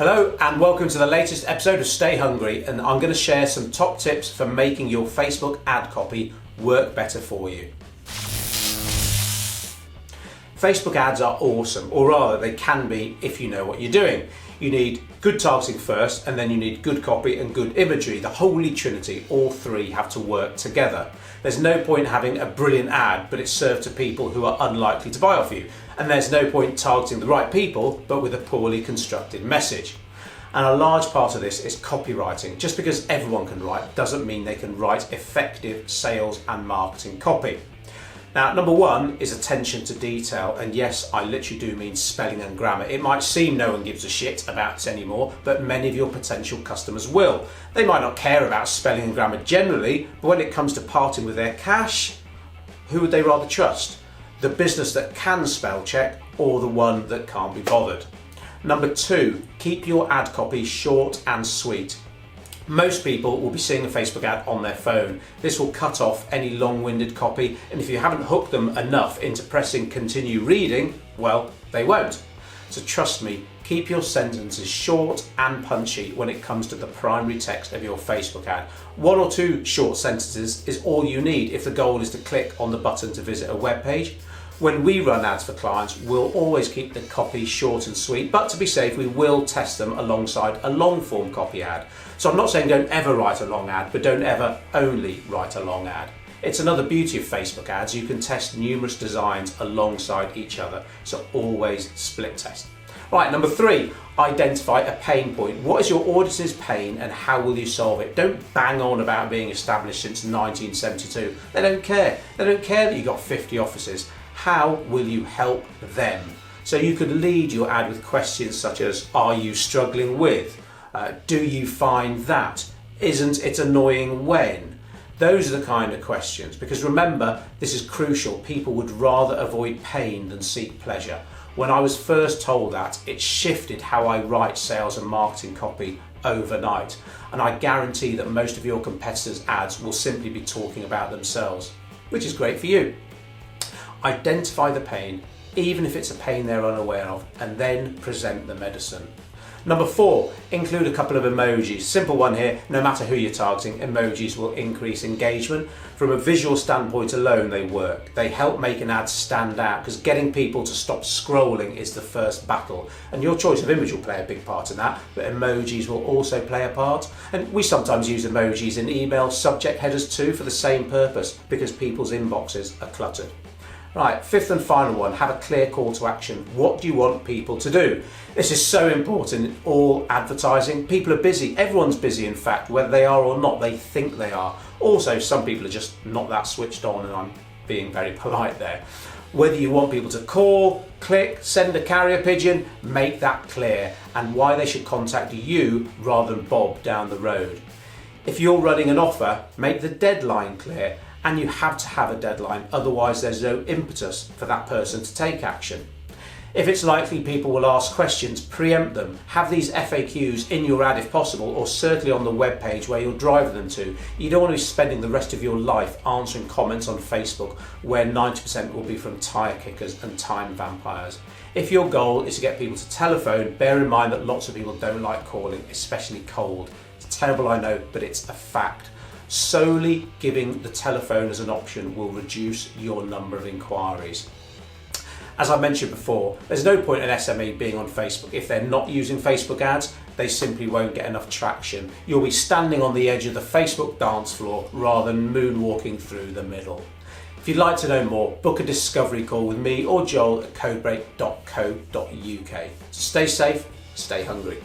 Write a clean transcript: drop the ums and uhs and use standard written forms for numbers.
Hello and welcome to the latest episode of Stay Hungry, and I'm going to share some top tips for making your Facebook ad copy work better for you. Facebook ads are awesome, or rather they can be if you know what you're doing. You need good targeting first, and then you need good copy and good imagery. The holy trinity, all three have to work together. There's no point having a brilliant ad but it's served to people who are unlikely to buy off you. And there's no point targeting the right people but with a poorly constructed message. And a large part of this is copywriting. Just because everyone can write doesn't mean they can write effective sales and marketing copy. Now, number one is attention to detail, and yes, I literally do mean spelling and grammar. It might seem no one gives a shit about it anymore, but many of your potential customers will. They might not care about spelling and grammar generally, but when it comes to parting with their cash, who would they rather trust? The business that can spell check or the one that can't be bothered? Number two, keep your ad copy short and sweet. Most people will be seeing a Facebook ad on their phone. This will cut off any long-winded copy, and if you haven't hooked them enough into pressing continue reading, well, they won't. So trust me, keep your sentences short and punchy when it comes to the primary text of your Facebook ad. One or two short sentences is all you need if the goal is to click on the button to visit a web page. When we run ads for clients, we'll always keep the copy short and sweet, but to be safe, we will test them alongside a long form copy ad. So I'm not saying don't ever write a long ad, but don't ever only write a long ad. It's another beauty of Facebook ads. You can test numerous designs alongside each other, so always split test. Right, number three, identify a pain point. What is your audience's pain and how will you solve it? Don't bang on about being established since 1972. They don't care. They don't care that you've got 50 offices. How will you help them? So you could lead your ad with questions such as, are you struggling with? Do you find that? Isn't it annoying when? Those are the kind of questions, because remember, this is crucial. People would rather avoid pain than seek pleasure. When I was first told that, it shifted how I write sales and marketing copy overnight. And I guarantee that most of your competitors' ads will simply be talking about themselves, which is great for you. Identify the pain, even if it's a pain they're unaware of, and then present the medicine. Number four, include a couple of emojis. Simple one here, no matter who you're targeting, emojis will increase engagement. From a visual standpoint alone, they work. They help make an ad stand out, because getting people to stop scrolling is the first battle. And your choice of image will play a big part in that, but emojis will also play a part. And we sometimes use emojis in email subject headers too for the same purpose, because people's inboxes are cluttered. Right, fifth and final one, have a clear call to action. What do you want people to do? This is so important in all advertising. People are busy. Everyone's busy, in fact, whether they are or not, they think they are. Also, some people are just not that switched on, and I'm being very polite there. Whether you want people to call, click, send a carrier pigeon, make that clear, and why they should contact you rather than Bob down the road. If you're running an offer, make the deadline clear. And you have to have a deadline, otherwise there's no impetus for that person to take action. If it's likely people will ask questions, preempt them. Have these FAQs in your ad if possible, or certainly on the web page where you're driving them to. You don't want to be spending the rest of your life answering comments on Facebook where 90% will be from tire kickers and time vampires. If your goal is to get people to telephone, bear in mind that lots of people don't like calling, especially cold. It's terrible, I know, but it's a fact. Solely giving the telephone as an option will reduce your number of inquiries. As I mentioned before, there's no point in SME being on Facebook. If they're not using Facebook ads, they simply won't get enough traction. You'll be standing on the edge of the Facebook dance floor rather than moonwalking through the middle. If you'd like to know more, book a discovery call with me or Joel at codebreak.co.uk. So stay safe, stay hungry.